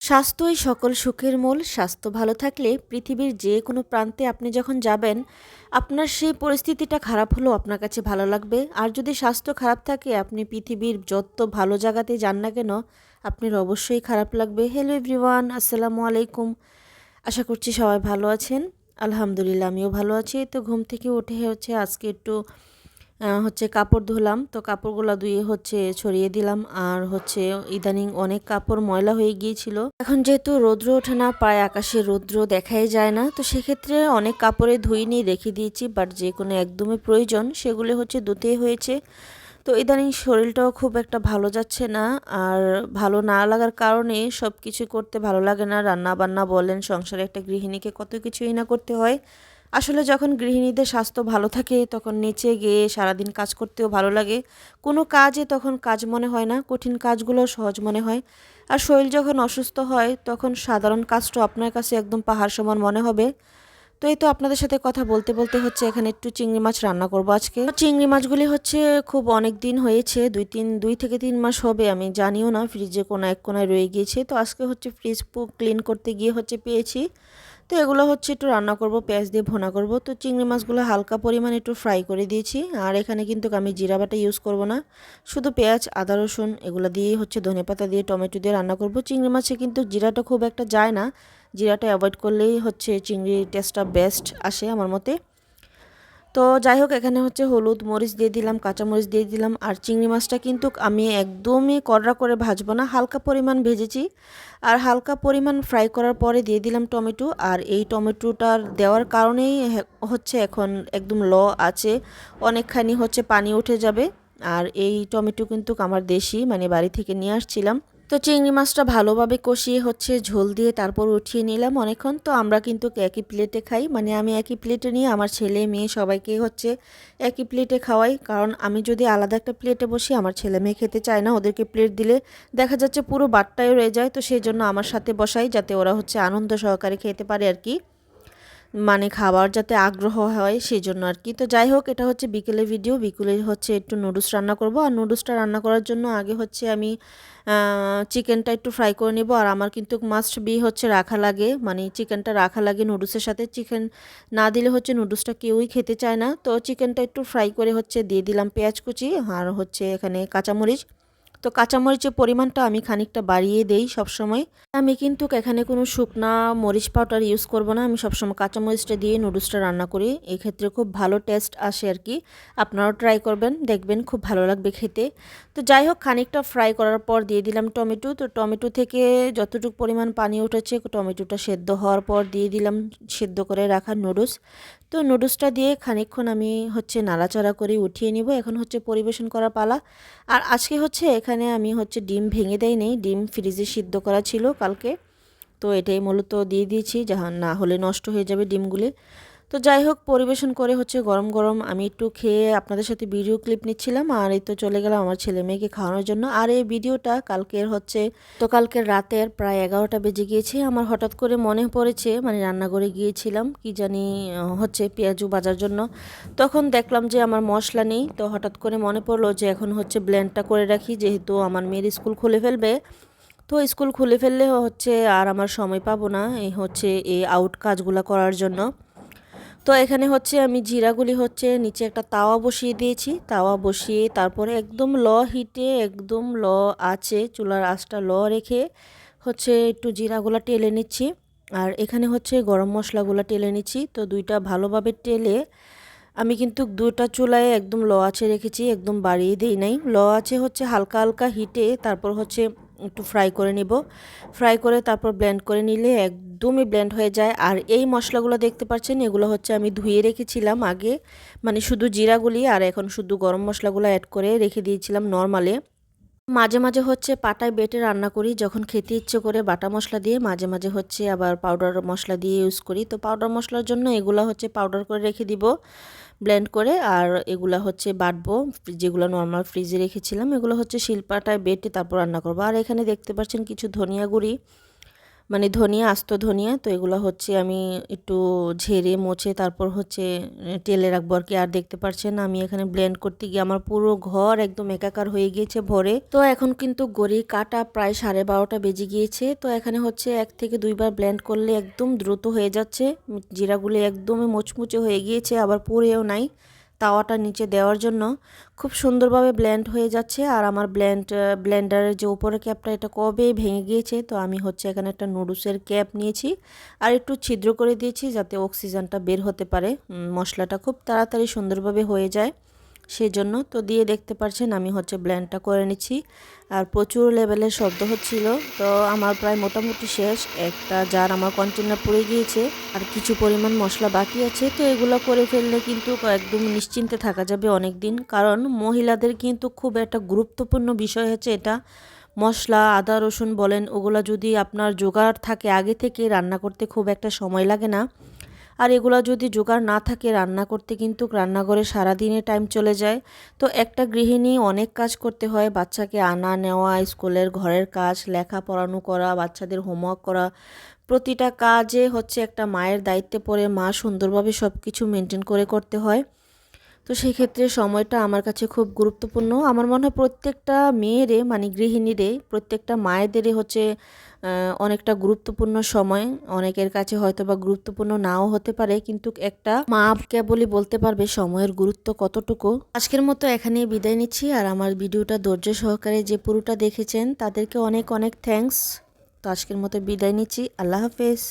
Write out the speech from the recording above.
স্বাস্থ্যই সকল সুখের মূল। স্বাস্থ্য ভালো থাকলে পৃথিবীর যে কোনো প্রান্তে আপনি যখন যাবেন, আপনার সেই পরিস্থিতিটা খারাপ হলেও আপনার কাছে ভালো লাগবে। আর যদি স্বাস্থ্য খারাপ থাকে, আপনি পৃথিবীর যত ভালো জায়গাতেই যান না কেন, আপনার অবশ্যই খারাপ লাগবে। হ্যালো এভরিওয়ান, আসসালামু আলাইকুম। আশা করছি সবাই ভালো আছেন। আলহামদুলিল্লাহ আমিও ভালো আছি। তো ঘুম থেকে উঠে আজকে একটু কাপড় ধুলাম। তো কাপড়গুলো ধুয়ে ছড়িয়ে দিলাম। আর ইদানিং অনেক কাপড় ময়লা হয়ে গিয়েছিল। এখন যেহেতু রৌদ্র ওঠে না, প্রায় আকাশে রৌদ্র দেখাই যায় না, তো সেক্ষেত্রে অনেক কাপড়ে ধুইনি রেখে দিয়েছি। বাট যে কোনো একদমই প্রয়োজন সেগুলো ধুতেই হয়েছে। তো ইদানিং শরীরটাও খুব একটা ভালো যাচ্ছে না। আর ভালো না লাগার কারণে সব কিছু করতে ভালো লাগে না। রান্না বান্না বলেন, সংসারে একটা গৃহিণীকে কত কিছুই না করতে হয়। আসলে যখন গৃহিণীদের স্বাস্থ্য ভালো থাকে তখন নিচে গিয়ে সারাদিন কাজ করতেও ভালো লাগে। কোনো কাজে তখন কাজ মনে হয় না, কঠিন কাজগুলো সহজ মনে হয়। আর শরীর যখন অসুস্থ হয় তখন সাধারণ কাজটা আপনার কাছে একদম পাহাড় সমান মনে হবে। তো এই তো আপনাদের সাথে কথা বলতে বলতে এখানে একটু চিংড়ি মাছ রান্না করব আজকে। চিংড়ি মাছগুলি খুব অনেক দিন হয়েছে, 2 থেকে 3 মাস হবে, আমি জানিও না, ফ্রিজে কোনো এক কোনায় রয়ে গিয়েছে। তো আজকে ফ্রিজ ক্লিন করতে গিয়ে পেয়েছি। তো এগুলো একটু রান্না করব, পেঁয়াজ দিয়ে ভুনা করব। তো চিংড়ি মাছগুলো হালকা পরিমাণে একটু ফ্রাই করে দিয়েছি। আর এখানে কিন্তু আমি জিরা বাটা ইউজ করব না, শুধু পেঁয়াজ আদা রসুন এগুলো দিয়েই ধনেপাতা দিয়ে টমেটো দিয়ে রান্না করব। চিংড়ি মাছে কিন্তু জিরাটা খুব একটা যায় না, জিরাটা অ্যাভয়েড করলেই চিংড়ির টেস্টটা বেস্ট আসে আমার মতে। তো যাই হোক, এখানে হলুদ মরিচ দিয়ে দিলাম, কাঁচা মরিচ দিয়ে দিলাম। আর চিংড়ি মাছটা কিন্তু আমি একদমই কড়া করে ভাজবো না, হালকা পরিমাণ ভেজেছি। আর হালকা পরিমাণ ফ্রাই করার পরে দিয়ে দিলাম টমেটো। আর এই টমেটোটার দেওয়ার কারণেই এখন একদম আছে, অনেকখানি পানি উঠে যাবে। আর এই টমেটো কিন্তু আমার দেশি, মানে বাড়ি থেকে নিয়ে আসছিলাম। তো চিংড়ি মাছটা ভালোভাবে কষিয়ে ঝোল দিয়ে তারপর উঠিয়ে নিলাম অনেকক্ষণ। তো আমরা কিন্তু একই প্লেটে খাই, মানে আমি একই প্লেটে নিয়ে আমার ছেলে মেয়ে সবাইকে একই প্লেটে খাওয়াই। কারণ আমি যদি আলাদা একটা প্লেটে বসি, আমার ছেলে মেয়ে খেতে চায় না, ওদেরকে প্লেট দিলে দেখা যাচ্ছে পুরো বাটটাই রয়ে যায়। তো সেই জন্য আমার সাথে বসাই, যাতে ওরা আনন্দ সহকারে খেতে পারে আর কি, মানে খাবার যাতে আগ্রহ হয় সেই জন্য আর কি। তো যাই হোক, এটা বিকেলের ভিডিও। বিকেলে একটু নুডলস রান্না করব। আর নুডলসটা রান্না করার জন্য আগে আমি চিকেনটা একটু ফ্রাই করে নেব। আর আমার কিন্তু মাস্ট বি রাখা লাগে, মানে চিকেনটা রাখা লাগে নুডলসের সাথে। চিকেন না দিলে নুডলসটা কেউই খেতে চায় না। তো চিকেনটা একটু ফ্রাই করে দিয়ে দিলাম পেঁয়াজ কুচি। আর এখানে কাঁচামরিচ। তো কাঁচামরিচের পরিমাণটা আমি খানিকটা বাড়িয়ে দেই সবসময়। আমি কিন্তু এখানে কোনো শুকনা মরিচ পাউডার ইউজ করব না, আমি সবসময় কাঁচামরিচটা দিয়ে নুডলসটা রান্না করি। এক্ষেত্রে খুব ভালো টেস্ট আসে আর কি। আপনারাও ট্রাই করবেন, দেখবেন খুব ভালো লাগবে খেতে। তো যাই হোক, খানিকটা ফ্রাই করার পর দিয়ে দিলাম টমেটো। তো টমেটো থেকে যতটুকু পরিমাণ পানি উঠেছে, টমেটোটা সেদ্ধ হওয়ার পর দিয়ে দিলাম সেদ্ধ করে রাখা নুডলস। তো নুডলসটা দিয়ে খানিকক্ষণ আমি নাড়াচাড়া করে উঠিয়ে নিব। এখন পরিবেশন করার পালা। আর আজকে এখানে আমি ডিম ভেঙে দেই নেই, ডিম ফ্রিজে সিদ্ধ করা ছিল কালকে। তো এটাই মূলত দিয়ে দিয়েছি, যাহা না হলে নষ্ট হয়ে যাবে ডিমগুলি। তো যাই হোক, পরিবেশন করে গরম গরম আমি একটু খেয়ে আপনাদের সাথে ভিডিও ক্লিপ নিচ্ছিলাম। আর এই তো চলে গেলাম আমার ছেলে মেয়েকে খাওয়ানোর জন্য। আর এই ভিডিওটা কালকের রাতের প্রায় 11টা বেজে গিয়েছে। আমার হঠাৎ করে মনে পড়েছে, মানে রান্নাঘরে গিয়েছিলাম কি জানি পেঁয়াজু ভাজার জন্য। তখন দেখলাম যে আমার মশলা নেই। তো হঠাৎ করে মনে পড়লো যে এখন ব্লেন্ডটা করে রাখি, যেহেতু আমার মেয়ের স্কুল খুলে ফেলবে। তো স্কুল খুলে ফেললে আর আমার সময় পাবো না এই এই আউট কাজগুলো করার জন্য। তো এখানে আমি জিরাগুলি নিচে একটা তাওয়া বসিয়ে দিয়েছি। তাওয়া বসিয়ে তারপরে একদম হিটে, একদম আছে, চুলার আঁচটা রেখে একটু জিরাগুলো টেলে নিচ্ছি। আর এখানে গরম মশলাগুলো টেলে নিচ্ছি। তো দুইটা ভালোভাবে টেলে আমি কিন্তু দুইটা চুলায় একদম আছে রেখেছি, একদম বাড়িয়ে দিই নাই। আছে হালকা হালকা হিটে, তারপর একটু ফ্রাই করে নিব। ফ্রাই করে তারপর ব্লেন্ড করে নিলে একদমই ব্লেন্ড হয়ে যায়। আর এই মশলাগুলো দেখতে পাচ্ছেন, এগুলো আমি ধুয়ে রেখেছিলাম আগে, মানে শুধু জিরাগুলি। আর এখন শুধু গরম মশলাগুলো অ্যাড করে রেখে দিয়েছিলাম নর্মালে। মাঝে মাঝে পাটায় বেটে রান্না করি, যখন খেতে ইচ্ছে করে বাটা মশলা দিয়ে। মাঝে মাঝে আবার পাউডার মশলা দিয়ে ইউজ করি। তো পাউডার মশলার জন্য এগুলো পাউডার করে রেখে দিব ব্লেন্ড করে। আর এগুলা বাটবো, যেগুলো নর্মাল ফ্রিজে রেখেছিলাম এগুলো শিলপাটায় বেটে তারপর রান্না করবো। আর এখানে দেখতে পাচ্ছেন কিছু ধনিয়া গুঁড়ি, মানে ধনিয়া, আস্ত ধনিয়া। তো এগুলো হচ্ছে আমি একটু ঝেড়ে মুছে তারপর হচ্ছে তেলে রাখবো আর কি। আর দেখতে পাচ্ছেন আমি এখানে ব্লেন্ড করতে গিয়ে আমার পুরো ঘর একদম একাকার হয়ে গিয়েছে ভরে। তো এখন কিন্তু ঘড়ির কাঁটা প্রায় 12:30 বেজে গিয়েছে। তো এখানে হচ্ছে 1 থেকে 2 বার ব্লেন্ড করলে একদম দ্রুত হয়ে যাচ্ছে। জিরাগুলো একদমই মুচমুচে হয়ে গিয়েছে, আবার পুড়েও নাই। তাওয়াটা নিচে দেওয়ার জন্য খুব সুন্দরভাবে ব্লেন্ড হয়ে যাচ্ছে। আর আমার ব্লেন্ডারের যে উপরের ক্যাপটা এটা কবেই ভেঙে গিয়েছে। তো আমি হচ্ছে এখানে একটা নুডলসের ক্যাপ নিয়েছি আর একটু ছিদ্র করে দিয়েছি যাতে অক্সিজেনটা বের হতে পারে, মশলাটা খুব তাড়াতাড়ি সুন্দরভাবে হয়ে যায় সেজন্য। তো দিয়ে দেখতে পাচ্ছেন আমি হচ্ছে ব্লেন্ডটা করে নিচ্ছি আর প্রচুর লেভেলের শব্দ হচ্ছিল। তো আমার প্রায় মোটামুটি শেষ, একটা জার আমার কন্টেনার পড়ে গিয়েছে আর কিছু পরিমাণ মশলা বাকি আছে। তো এগুলো করে ফেললে কিন্তু একদম নিশ্চিন্তে থাকা যাবে অনেক দিন, কারণ মহিলাদের কিন্তু খুব একটা গুরুত্বপূর্ণ বিষয় হচ্ছে এটা। মশলা, আদা রসুন বলেন, ওগুলো যদি আপনার জোগাড় থাকে আগে থেকে, রান্না করতে খুব একটা সময় লাগে না। আর এগুলো যদি জোগাড় না থাকে রান্না করতে কিন্তু রান্নাঘরে সারাদিনে টাইম চলে যায়। তো একটা গৃহিণী অনেক কাজ করতে হয়, বাচ্চাকে আনা নেওয়া, স্কুলের ঘরের কাজ, লেখা পড়ানো করা, বাচ্চাদের হোমওয়ার্ক করা, প্রতিটা কাজে হচ্ছে একটা মায়ের দায়িত্বে পড়ে। মা সুন্দরভাবে সব কিছু মেনটেন করে করতে হয়। তো সেই ক্ষেত্রে সময়টা আমার কাছে খুব গুরুত্বপূর্ণ। আমার মনে হয় প্রত্যেকটা মেয়েরে মানে গৃহিণীরে, প্রত্যেকটা মায়েদেরই হচ্ছে অনেকটা গুরুত্বপূর্ণ সময়। অনেকের কাছে হয়তো বা গুরুত্বপূর্ণ নাও হতে পারে, কিন্তু একটা মা কেবলই বলতে পারবে সময়ের গুরুত্ব কতটুকু। আজকের মতো এখানেই বিদায় নিচ্ছি। আর আমার ভিডিওটা ধৈর্য সহকারে যে পুরোটা দেখেছেন তাদেরকে অনেক অনেক থ্যাঙ্কস। তো আজকের মতো বিদায় নিচ্ছি। আল্লাহ হাফেজ।